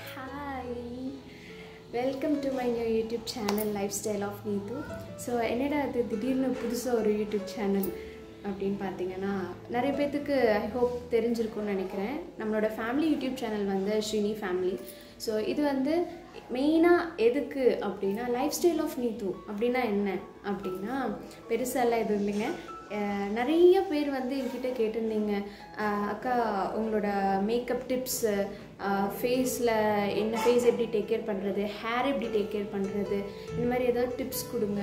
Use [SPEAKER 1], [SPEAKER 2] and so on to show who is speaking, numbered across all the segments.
[SPEAKER 1] Hi, welcome to my new YouTube channel Lifestyle of Neetu. So என்னடா அது திடீர்னு புதுசா ஒரு YouTube channel அப்படினு பாத்தீங்கன்னா நிறைய பேருக்கு ஐ ஹோப் தெரிஞ்சிருக்கும்னு நினைக்கிறேன். நம்மளோட ஃபேமிலி YouTube சேனல் வந்து ஸ்ரீனி ஃபேமிலி. ஸோ இது வந்து மெயினாக எதுக்கு அப்படின்னா லைஃப்ஸ்டைல் ஆஃப் நீத்து அப்படின்னா என்ன அப்படின்னா பெருசாலாம் எதுவும் இல்லைங்க. நிறைய பேர் வந்து என்கிட்ட கேட்டிருந்தீங்க, அக்கா உங்களோட மேக்கப் டிப்ஸு, ஃபேஸில் என்ன ஃபேஸ் எப்படி டேக் கேர் பண்ணுறது, ஹேர் எப்படி டேக் கேர் பண்ணுறது, இந்த மாதிரி ஏதாவது டிப்ஸ் கொடுங்க,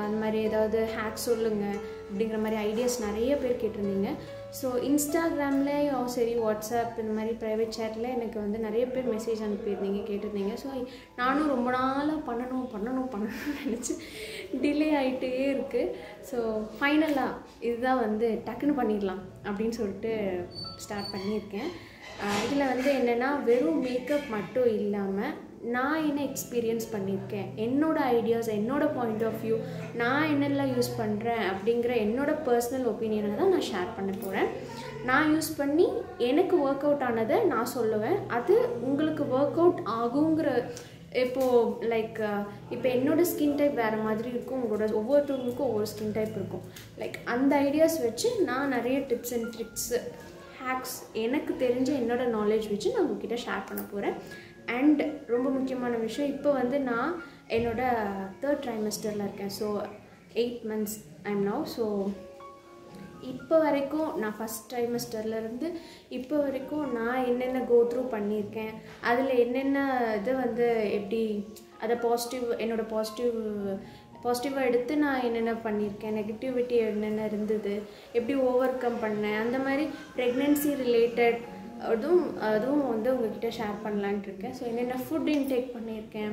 [SPEAKER 1] அந்த மாதிரி ஏதாவது ஹேக் சொல்லுங்கள் அப்படிங்கிற மாதிரி ஐடியாஸ் நிறைய பேர் கேட்டிருந்தீங்க. ஸோ இன்ஸ்டாகிராம்லேயும் சரி, வாட்ஸ்அப் இந்த மாதிரி ப்ரைவேட் சேட்டில் எனக்கு வந்து நிறைய பேர் மெசேஜ் அனுப்பியிருந்தீங்க, கேட்டிருந்தீங்க. ஸோ நானும் ரொம்ப நாளாக பண்ணணும்னு நினச்சி டிலே ஆகிட்டே இருக்குது. ஸோ ஃபைனலாக இதுதான் வந்து டக்குன்னு பண்ணிடலாம் அப்படின்னு சொல்லிட்டு ஸ்டார்ட் பண்ணியிருக்கேன். இதில் வந்து என்னென்னா வெறும் மேக்கப் மட்டும் இல்லாமல் நான் என்ன எக்ஸ்பீரியன்ஸ் பண்ணியிருக்கேன், என்னோடய ஐடியாஸ், என்னோடய பாயிண்ட் ஆஃப் வியூ, நான் என்னெல்லாம் யூஸ் பண்ணுறேன் அப்படிங்கிற என்னோடய பர்சனல் ஒப்பீனியனை தான் நான் ஷேர் பண்ண போகிறேன். நான் யூஸ் பண்ணி எனக்கு ஒர்க் அவுட் ஆனதை நான் சொல்லுவேன். அது உங்களுக்கு ஒர்க் அவுட் ஆகுங்கிற இப்போது லைக் இப்போ என்னோடய ஸ்கின் டைப் வேறு மாதிரி இருக்கும், உங்களோட ஒவ்வொருத்தவங்களுக்கும் ஒவ்வொரு ஸ்கின் டைப் இருக்கும். லைக் அந்த ஐடியாஸ் வச்சு நான் நிறைய டிப்ஸ் அண்ட் ட்ரிக்ஸு, ஹேக்ஸ் எனக்கு தெரிஞ்ச என்னோடய நாலேஜ் வச்சு நான் உங்ககிட்ட ஷேர் பண்ண போகிறேன். அண்ட் ரொம்ப முக்கியமான விஷயம், இப்போ வந்து நான் என்னோடய 3rd ட்ரைமஸ்டரில் இருக்கேன். So 8 months I'm now. So இப்போ வரைக்கும் நான் ஃபஸ்ட் ட்ரைமஸ்டர்லேருந்து இப்போ வரைக்கும் நான் என்னென்ன கோ த்ரூ பண்ணியிருக்கேன், அதில் என்னென்ன இது வந்து எப்படி அதை என்னோடய பாசிட்டிவாக எடுத்து நான் என்னென்ன பண்ணியிருக்கேன், நெகட்டிவிட்டி என்னென்ன இருந்தது, எப்படி ஓவர் கம் பண்ணேன், அந்த மாதிரி ப்ரெக்னென்சி ரிலேட்டட் அதுவும் வந்து உங்கள்கிட்ட ஷேர் பண்ணலான்ட்டு இருக்கேன். ஸோ என்னென்ன ஃபுட் இன்டேக் பண்ணியிருக்கேன்,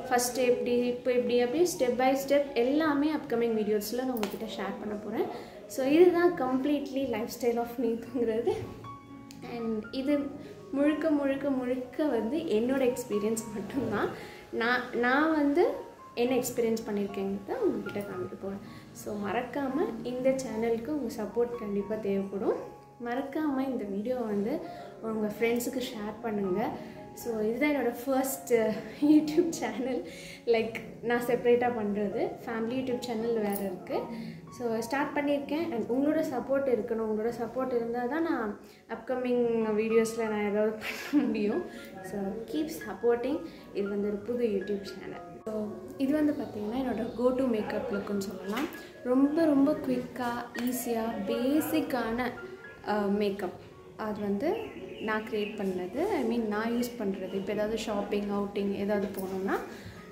[SPEAKER 1] ஃபஸ்ட்டு எப்படி, இப்போ எப்படி, அப்படியே ஸ்டெப் பை ஸ்டெப் எல்லாமே அப்கமிங் வீடியோஸில் நான் உங்கள்கிட்ட ஷேர் பண்ண போகிறேன். ஸோ இதுதான் கம்ப்ளீட்லி லைஃப் ஸ்டைல் ஆஃப் நீத்துங்கிறது. அண்ட் இது முழுக்க வந்து என்னோடய எக்ஸ்பீரியன்ஸ் மட்டும்தான். நான் வந்து என்ன எக்ஸ்பீரியன்ஸ் பண்ணியிருக்கேங்கிறத உங்கள்கிட்ட காமிக்க போகிறேன். ஸோ மறக்காமல் இந்த சேனலுக்கு உங்கள் சப்போர்ட் கண்டிப்பாக தேவைப்படும். மறக்காமல் இந்த வீடியோவை வந்து உங்கள் ஃப்ரெண்ட்ஸுக்கு ஷேர் பண்ணுங்கள். ஸோ இதுதான் என்னோடய ஃபர்ஸ்ட் யூடியூப் சேனல். லைக் நான் செப்ரேட்டாக பண்ணுறது, ஃபேமிலி யூடியூப் சேனல் வேறு இருக்குது. ஸோ ஸ்டார்ட் பண்ணியிருக்கேன். அண்ட் உங்களோட சப்போர்ட் இருக்கணும். உங்களோட சப்போர்ட் இருந்தால் தான் நான் அப்கமிங் வீடியோஸில் நான் ஏதாவது பண்ண முடியும். So keep supporting. இது வந்து ஒரு புது யூடியூப் சேனல். ஸோ இது வந்து பார்த்திங்கன்னா என்னோடய கோ டு மேக்கப் லுக்குன்னு சொல்லலாம். ரொம்ப குவிக்காக, ஈஸியாக, பேசிக்கான மேக்கப் அது வந்து நான் க்ரியேட் பண்ணது. ஐ மீன் நான் யூஸ் பண்ணுறது. இப்போ ஏதாவது ஷாப்பிங், அவுட்டிங் ஏதாவது போனோம்னா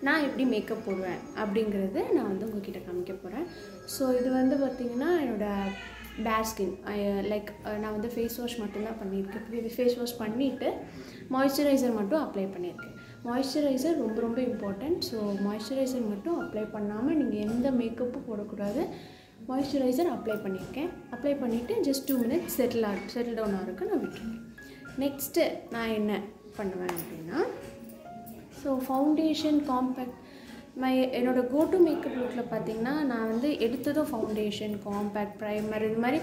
[SPEAKER 1] நான் எப்படி மேக்கப் போடுவேன் அப்படிங்கிறது நான் வந்து உங்கள்கிட்ட காமிக்க போகிறேன். ஸோ இது வந்து பார்த்திங்கன்னா என்னோடய பேர் ஸ்கின். லைக் நான் வந்து ஃபேஸ் வாஷ் மட்டும்தான் பண்ணியிருக்கேன். ஃபேஸ் வாஷ் பண்ணிவிட்டு மாய்ஸ்சரைசர் மட்டும் அப்ளை பண்ணியிருக்கேன். மாய்ஸ்சரைசர் ரொம்ப இம்பார்ட்டண்ட். ஸோ மாய்ஸ்சரைசர் மட்டும் அப்ளை பண்ணாமல் நீங்கள் எந்த மேக்கப்பும் போடக்கூடாது. மாய்ஸ்சரைசர் அப்ளை பண்ணியிருக்கேன். அப்ளை பண்ணிவிட்டு ஜஸ்ட் 2 minutes செட்டில் டவுன் ஆகிறதுக்கு நான் விட்டுருக்கேன். நெக்ஸ்ட்டு நான் என்ன பண்ணுவேன் அப்படின்னா, ஸோ ஃபவுண்டேஷன், காம்பேக்ட், என்னோடய கோ டு மேக்கப் லுக்கில் பார்த்திங்கன்னா நான் வந்து எடுத்ததும் ஃபவுண்டேஷன், காம்பேக்ட், ப்ரைமர், இது மாதிரி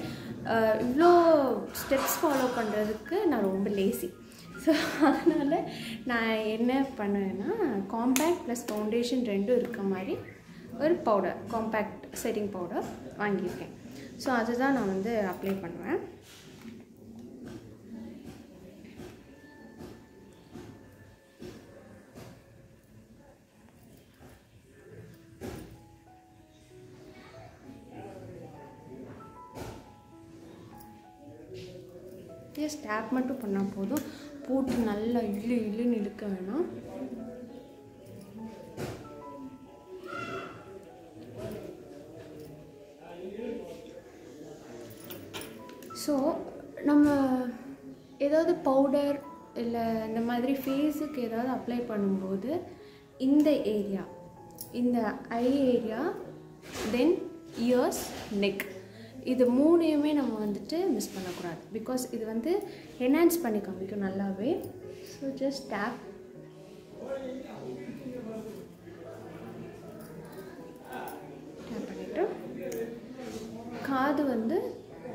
[SPEAKER 1] இவ்வளோ ஸ்டெப்ஸ் ஃபாலோ பண்ணுறதுக்கு நான் ரொம்ப லேசி. ஸோ அதனால் நான் என்ன பண்ணுவேன்னா, காம்பேக்ட் ப்ளஸ் ஃபவுண்டேஷன் ரெண்டும் இருக்க மாதிரி ஒரு பவுடர், காம்பேக்ட் செட்டிங் பவுடர் வாங்கியிருக்கேன். ஸோ அதுதான் நான் வந்து அப்ளை பண்ணுவேன். ஸ்டாப் மட்டும் பண்ணால் போதும், போட்டு நல்லா இழுன்னு இழுக்க வேணாம். ஸோ நம்ம ஏதாவது பவுடர் இல்லை இந்த மாதிரி ஃபேஸுக்கு ஏதாவது அப்ளை பண்ணும்போது இந்த ஏரியா, இந்த ஐ ஏரியா, தென் இயர்ஸ், நெக், இது 3யுமே நம்ம வந்துட்டு மிஸ் பண்ணக்கூடாது. பிகாஸ் இது வந்து என்ஹான்ஸ் பண்ணி காமிக்கும் நல்லாவே. ஸோ ஜஸ்ட் டேப் பண்ணிவிட்டு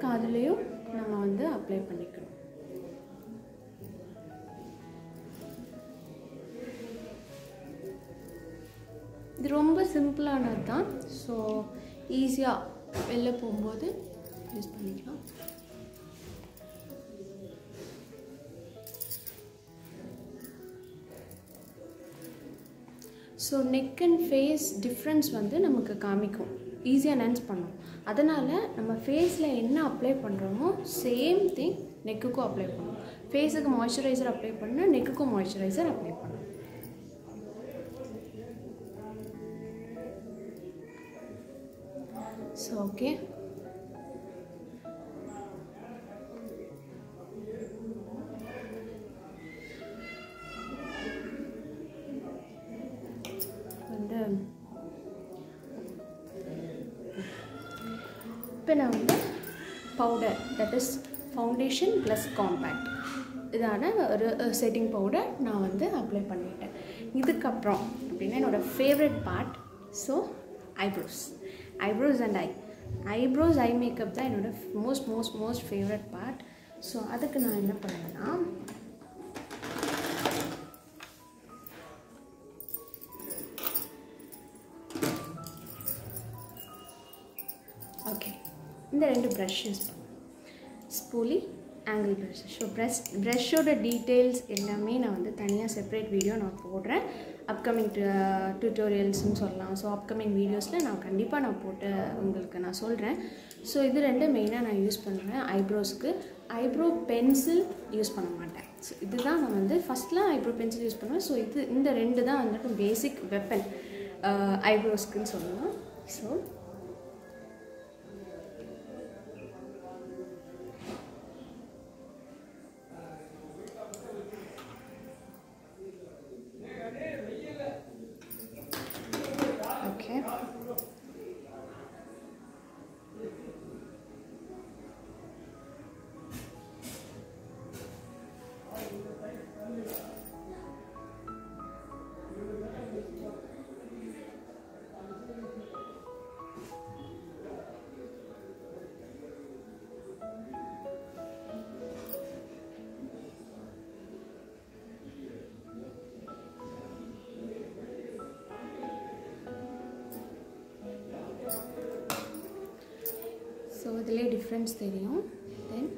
[SPEAKER 1] காதுலேயும் நம்ம வந்து அப்ளை பண்ணிக்கணும். இது ரொம்ப சிம்பிளானது தான். ஸோ ஈஸியாக வெளில போகும்போது யூஸ் பண்ணிக்கலாம். So neck and phase difference வந்து நமக்கு காமிக்கும், ஈஸியாக அனௌன்ஸ் பண்ணும். அதனால் நம்ம ஃபேஸில் என்ன அப்ளை பண்ணுறோமோ சேம் திங் நெக்குக்கும் அப்ளை பண்ணணும். ஃபேஸுக்கு மாய்ஸ்சரைசர் அப்ளை பண்ணால் நெக்குக்கும் மாய்ஸ்சரைசர் அப்ளை பண்ணணும். ஸோ ஓகே, வந்து இப்போ நான் வந்து powder, that is foundation plus compact, இதான ஒரு செட்டிங் பவுடர் நான் வந்து அப்ளை பண்ணிட்டேன். இதுக்கப்புறம் அப்படின்னா என்னோடய favourite part, so eyebrows and eyebrows eye makeup தான் என்னோடய மோஸ்ட் ஃபேவரட் பார்ட். ஸோ அதுக்கு நான் என்ன பண்ணுவேன்னா, ஓகே, இந்த 2 ப்ரஷ் யூஸ் பண்ணுவேன், ஸ்பூலி, ஆங்கிள் ப்ரஷ். ஸோ ப்ரஷ்ஷோட டீட்டெயில்ஸ் எல்லாமே நான் வந்து தனியாக செப்பரேட் வீடியோ நான் போடுறேன். அப்கமிங் டியூட்டோரியல்ஸ்னு சொல்லலாம். ஸோ அப்கமிங் வீடியோஸில் நான் கண்டிப்பாக போட்டு உங்களுக்கு நான் சொல்கிறேன். ஸோ இது 2 மெயினாக நான் யூஸ் பண்ணுவேன் ஐப்ரோஸ்க்கு. ஐப்ரோ பென்சில் யூஸ் பண்ண மாட்டேன். ஸோ இதுதான் நான் வந்து ஃபஸ்ட்லாம் ஐப்ரோ பென்சில் யூஸ் பண்ணுவேன். ஸோ இந்த 2 தான் வந்துட்டு பேசிக் வெப்பன் ஐப்ரோஸ்க்குன்னு சொல்லலாம். ஸோ இதிலே டிஃப்ரென்ஸ் தெரியும். தென்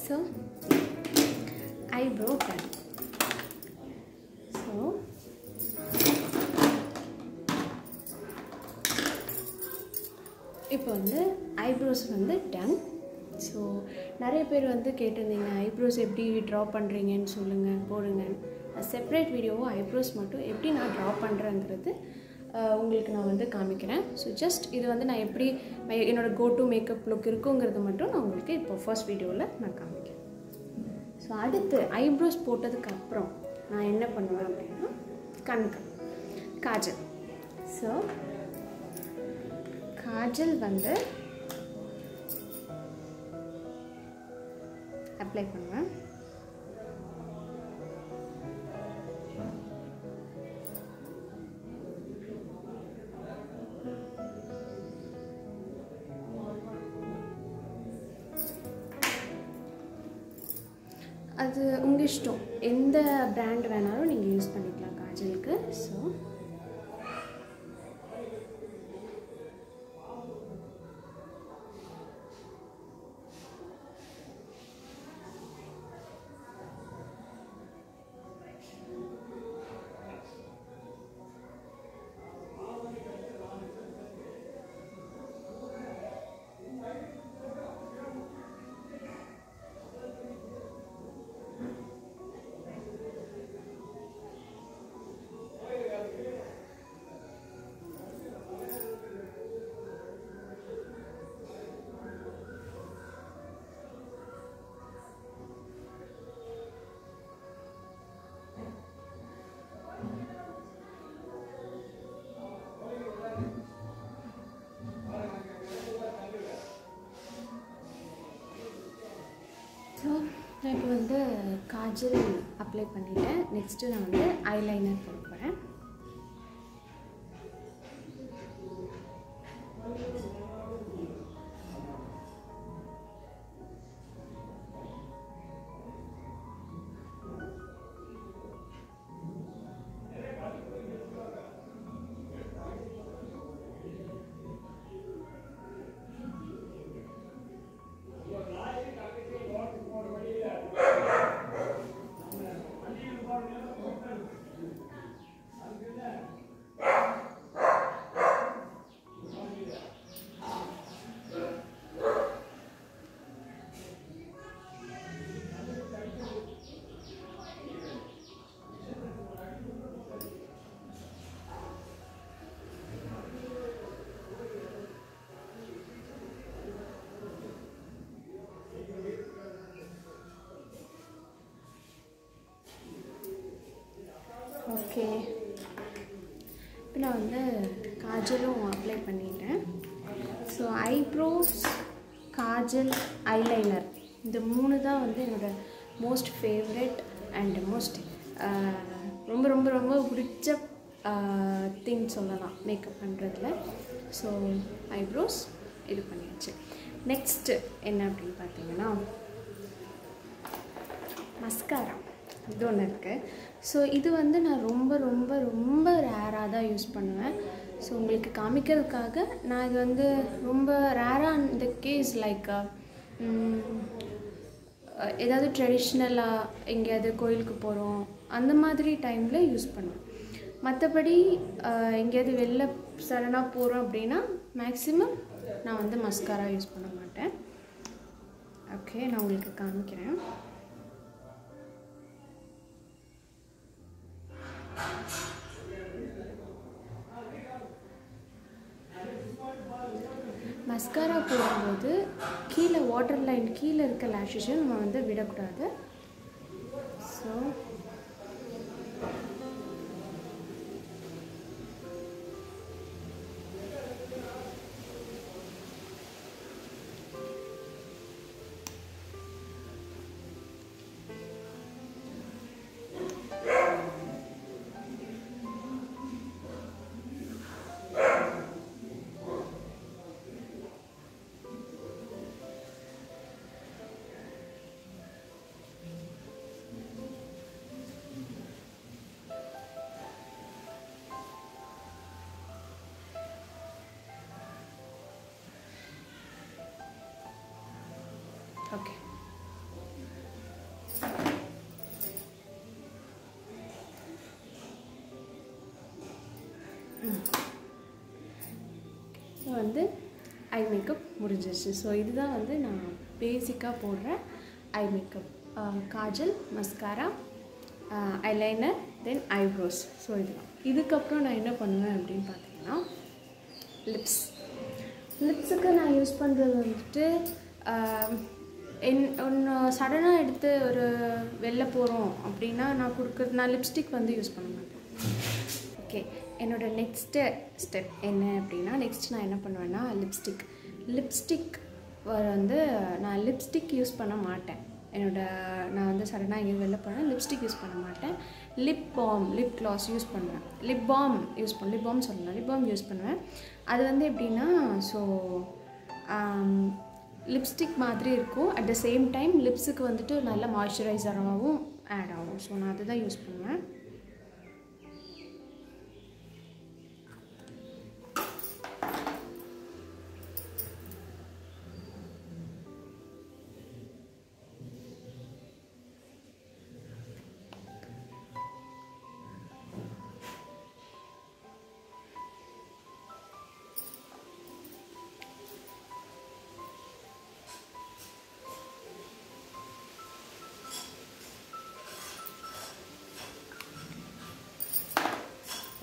[SPEAKER 1] so eyebrow done. So இப்போ வந்து ஐப்ரோஸ் வந்து டன். ஸோ நிறைய பேர் வந்து கேட்டிருந்தீங்க ஐப்ரோஸ் எப்படி ட்ரா பண்ணுறீங்கன்னு சொல்லுங்கள், போடுங்க. செப்பரேட் வீடியோவோ ஐப்ரோஸ் மட்டும் எப்படி நான் ட்ரா பண்ணுறேங்கிறது உங்களுக்கு நான் வந்து காமிக்கிறேன். ஸோ ஜஸ்ட் இது வந்து நான் எப்படி என்னோடய கோ டு மேக்கப் லுக் இருக்குங்கிறது மட்டும் நான் உங்களுக்கு இப்போ ஃபர்ஸ்ட் வீடியோவில் நான் காமிக்கிறேன். ஸோ அடுத்து ஐப்ரோஸ் போட்டதுக்கப்புறம் நான் என்ன பண்ணுவேன் அப்படின்னா கண்கள், காஜல். ஸோ காஜல் வந்து அப்ளை பண்ணுவேன். அது உங்கள் இஷ்டம், எந்த பிராண்ட் வேணாலும் நீங்கள் யூஸ் பண்ணிக்கலாம் காஜலுக்கு. ஸோ நான் இப்போ வந்து காஜல் அப்ளை பண்ணிட்டேன். நெக்ஸ்ட்டு நான் வந்து ஐலைனர் போட போகிறேன். ஓகே, இப்போ நான் வந்து காஜலும் அப்ளை பண்ணிட்டேன். ஸோ ஐப்ரோஸ், காஜல், ஐலைனர் இந்த 3 தான் வந்து என்னோடய மோஸ்ட் ஃபேவரட் அண்ட் மோஸ்ட் ரொம்ப ரொம்ப ரொம்ப பிடிச்ச திங் சொல்லலாம் மேக்கப் பண்ணுறதுல. ஸோ ஐப்ரோஸ் இது பண்ணியாச்சு. நெக்ஸ்ட்டு என்ன அப்படின்னு பார்த்தீங்கன்னா மஸ்காரா இது ஒன்று இருக்குது. ஸோ இது வந்து நான் ரொம்ப ரொம்ப ரொம்ப ரேராக தான் யூஸ் பண்ணுவேன். ஸோ உங்களுக்கு காமிக்கிறதுக்காக நான் இது வந்து ரொம்ப ரேராக இந்த கேஸ் லைக் ஏதாவது ட்ரெடிஷ்னலாக எங்கேயாவது கோயிலுக்கு போகிறோம் அந்த மாதிரி டைமில் யூஸ் பண்ணுவேன். மற்றபடி எங்கேயாவது வெளில சடனாக போகிறோம் அப்படின்னா மேக்ஸிமம் நான் வந்து மஸ்காரா யூஸ் பண்ண மாட்டேன். ஓகே, நான் உங்களுக்கு காமிக்கிறேன். மஸ்காரா போடும்போது கீழே வாட்டர் லைன் கீழே இருக்க லேஷஸை நம்ம வந்து விடக்கூடாது. ஸோ ஓகே, வந்து ஐ மேக்கப் முடிஞ்சிருச்சு. ஸோ இதுதான் வந்து நான் பேசிக்காக போடுற eye makeup. Kajal, mascara, eyeliner, then eyebrows. So இதுதான். இதுக்கப்புறம் நான் என்ன பண்ணுவேன் அப்படின்னு பார்த்தீங்கன்னா லிப்ஸுக்கு நான் யூஸ் பண்ணுறது வந்துட்டு ஒன்று சடனாக எடுத்து ஒரு வெளில போகிறோம் அப்படின்னா நான் லிப்ஸ்டிக் வந்து யூஸ் பண்ண மாட்டேன். ஓகே, என்னோடய நெக்ஸ்ட்டு ஸ்டெப் என்ன அப்படின்னா நெக்ஸ்ட் நான் என்ன பண்ணுவேன்னா லிப்ஸ்டிக் வந்து நான் லிப்ஸ்டிக் யூஸ் பண்ண மாட்டேன். நான் வந்து சடனாக எங்கேயும் வெளில போனேன் லிப்ஸ்டிக் யூஸ் பண்ண மாட்டேன். லிப் க்ளாஸ் யூஸ் பண்ணுவேன். லிப் பாம் யூஸ் பண்ணுவேன். அது வந்து எப்படின்னா ஸோ லிப்ஸ்டிக் மாதிரி இருக்கும். அட் த சேம் டைம் லிப்ஸுக்கு வந்துட்டு நல்ல மாய்ஸ்சரைசராகவும் ஆட் ஆகும். ஸோ நான் அதுதான் யூஸ் பண்ணுவேன்.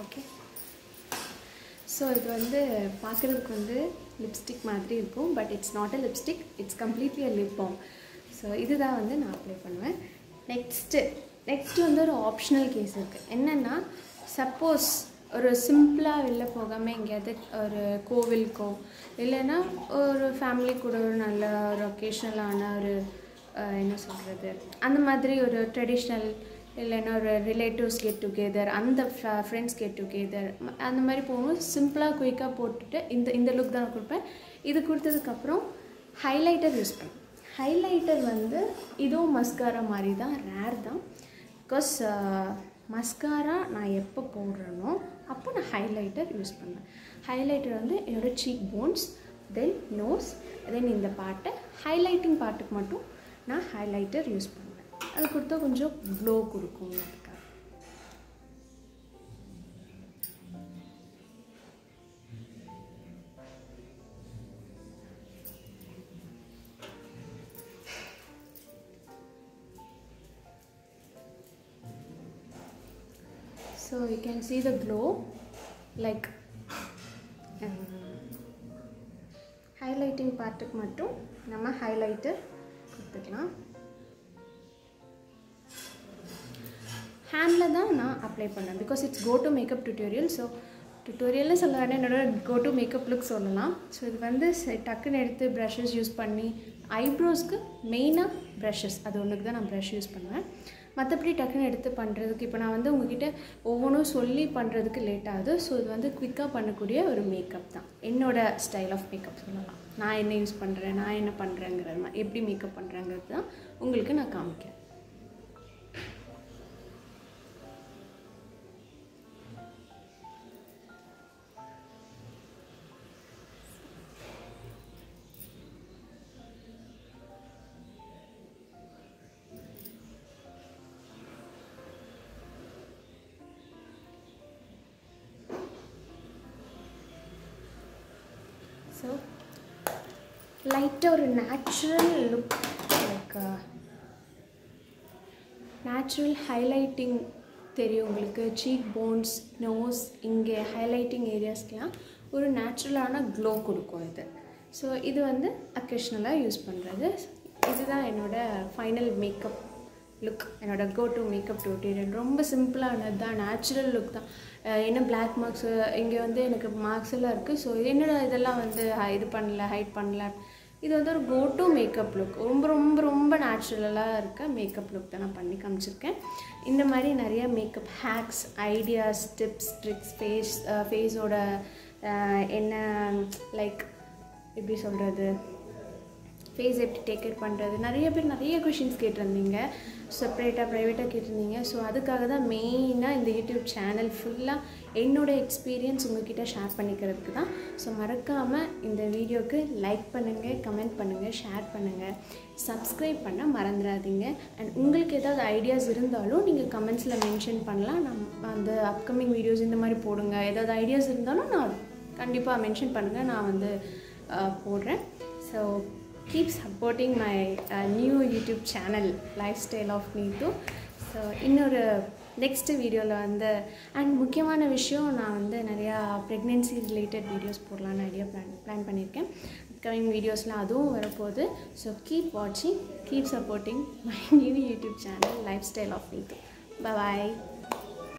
[SPEAKER 1] ஓகே, ஸோ இது வந்து பார்க்குறதுக்கு வந்து லிப்ஸ்டிக் மாதிரி இருக்கும். But it's not a lipstick, it's completely a lip balm. So இதுதான் வந்து நான் அப்ளை பண்ணுவேன். நெக்ஸ்ட்டு வந்து ஒரு ஆப்ஷனல் கேஸ் இருக்குது. என்னென்னா சப்போஸ் ஒரு சிம்பிளாக வெளில போகாமல் எங்கேயாவது ஒரு கோவிலுக்கோ இல்லைன்னா ஒரு ஃபேமிலி கூட ஒரு நல்ல ஒரு ஒகேஷ்னலான ஒரு என்ன சொல்கிறது, அந்த மாதிரி ஒரு ட்ரெடிஷ்னல் இல்லைன்னா ஒரு ரிலேட்டிவ்ஸ் கெட் டுகெதர், அந்த ஃப்ரெண்ட்ஸ் கெட் டுகெதர், அந்த மாதிரி போகும்போது சிம்பிளாக குயிக்காக போட்டுட்டு இந்த லுக் தான் நான் கொடுப்பேன். இது கொடுத்ததுக்கப்புறம் ஹைலைட்டர் யூஸ் பண்ணேன். ஹைலைட்டர் வந்து இதுவும் மஸ்காரா மாதிரி தான், ரேர் தான். பிகாஸ் மஸ்காரா நான் எப்போ போடுறேனோ அப்போ நான் ஹைலைட்டர் யூஸ் பண்ணேன். ஹைலைட்டர் வந்து என்னோடய சீக் போன்ஸ், தென் நோஸ், தென் இந்த பார்ட்டை ஹைலைட்டிங் பார்ட்டுக்கு மட்டும் நான் ஹைலைட்டர் யூஸ் பண்ணுவேன். அது கொடுத்தா கொஞ்சம் க்ளோ கொடுக்கும் அதுக்காக. So you can see the glow, like highlighting பார்ட்டுக்கு மட்டும் நம்ம ஹைலைட்டர் கொடுத்துக்கலாம். ஹேண்டில் தான் நான் அப்ளை பண்ணேன் because it's go to makeup tutorial. So டியூட்டோரியல்னு சொல்ல வேண்டாம், என்னோட கோ டு மேக்கப் லுக் சொல்லலாம். ஸோ இது வந்து டக்குன்னு எடுத்து ப்ரஷஸ் யூஸ் பண்ணி ஐப்ரோஸ்க்கு மெயினாக ப்ரஷஸ், அது ஒன்றுக்கு தான் நான் ப்ரஷ் யூஸ் பண்ணுவேன். மற்றபடி டக்குன்னு எடுத்து பண்ணுறதுக்கு இப்போ நான் வந்து உங்ககிட்ட ஒவ்வொன்றும் சொல்லி பண்ணுறதுக்கு லேட் ஆகுது. ஸோ இது வந்து குவிக்காக பண்ணக்கூடிய ஒரு மேக்கப் தான், என்னோடய ஸ்டைல் ஆஃப் மேக்கப் சொல்லலாம். நான் என்ன யூஸ் பண்ணுறேன், நான் என்ன பண்ணுறேங்கிறது மாதிரி, எப்படி மேக்கப் பண்ணுறேங்கிறது தான் உங்களுக்கு நான் காமிக்கிறேன். ஸோ லைட்டாக ஒரு natural look, like natural highlighting தெரியும் உங்களுக்கு. சீக் போன்ஸ், நோஸ், இங்கே ஹைலைட்டிங் ஏரியாஸ்க்கெலாம் ஒரு நேச்சுரலான க்ளோ கொடுக்கும் இது. ஸோ இது வந்து அக்கேஷ்னலாக யூஸ் பண்ணுறது. இதுதான் என்னோடய ஃபைனல் மேக்கப் லுக், என்னோடய கோ டு மேக்கப் டியூட்டோரியல். ரொம்ப சிம்பிளானது தான், நேச்சுரல் லுக் தான். என்ன பிளாக் மார்க்ஸு இங்கே வந்து எனக்கு மார்க்ஸ் எல்லாம் இருக்குது. ஸோ என்னோட இதெல்லாம் வந்து இது பண்ணல, ஹைட் பண்ணல. இது வந்து ஒரு கோ டு மேக்கப் லுக், ரொம்ப ரொம்ப ரொம்ப நேச்சுரலாக இருக்க மேக்கப் லுக் தான் நான் பண்ணி காமிச்சிருக்கேன். இந்த மாதிரி நிறைய makeup hacks, ideas, tips, tricks, ஃபேஸோட என்ன லைக் எப்படி சொல்கிறது, ஃபேஸ் எப்படி டேக் கேர் பண்ணுறது, நிறைய பேர் நிறைய கொஷின்ஸ் கேட்டிருந்தீங்க, செப்பரேட்டாக ப்ரைவேட்டாக கேட்டிருந்தீங்க. ஸோ அதுக்காக தான் மெயினாக இந்த யூடியூப் சேனல் ஃபுல்லாக என்னோடய எக்ஸ்பீரியன்ஸ் உங்கள்கிட்ட ஷேர் பண்ணிக்கிறதுக்கு தான். ஸோ மறக்காமல் இந்த வீடியோவுக்கு லைக் பண்ணுங்கள், கமெண்ட் பண்ணுங்கள், ஷேர் பண்ணுங்கள், சப்ஸ்கிரைப் பண்ண மறந்துடாதீங்க. அண்ட் உங்களுக்கு ஏதாவது ஐடியாஸ் இருந்தாலும் நீங்கள் கமெண்ட்ஸில் மென்ஷன் பண்ணலாம். அந்த அப்கமிங் வீடியோஸ் இந்த மாதிரி போடுங்க. ஏதாவது ஐடியாஸ் இருந்தாலும் நான் கண்டிப்பாக மென்ஷன் பண்ணுங்கள், நான் வந்து போடுறேன். So keep supporting my new YouTube channel Lifestyle of Neetu. So இன்னொரு நெக்ஸ்ட் வீடியோவில் வந்து அண்ட் முக்கியமான விஷயம், நான் வந்து நிறையா ப்ரெக்னென்சி ரிலேட்டட் வீடியோஸ் போடலான்னு ஐடியா பிளான் பண்ணியிருக்கேன். அப்கமிங் வீடியோஸ்லாம் அதுவும் வரப்போகுது. ஸோ கீப் வாட்சிங், keep supporting my new YouTube channel Lifestyle of Neetu. Bye bye.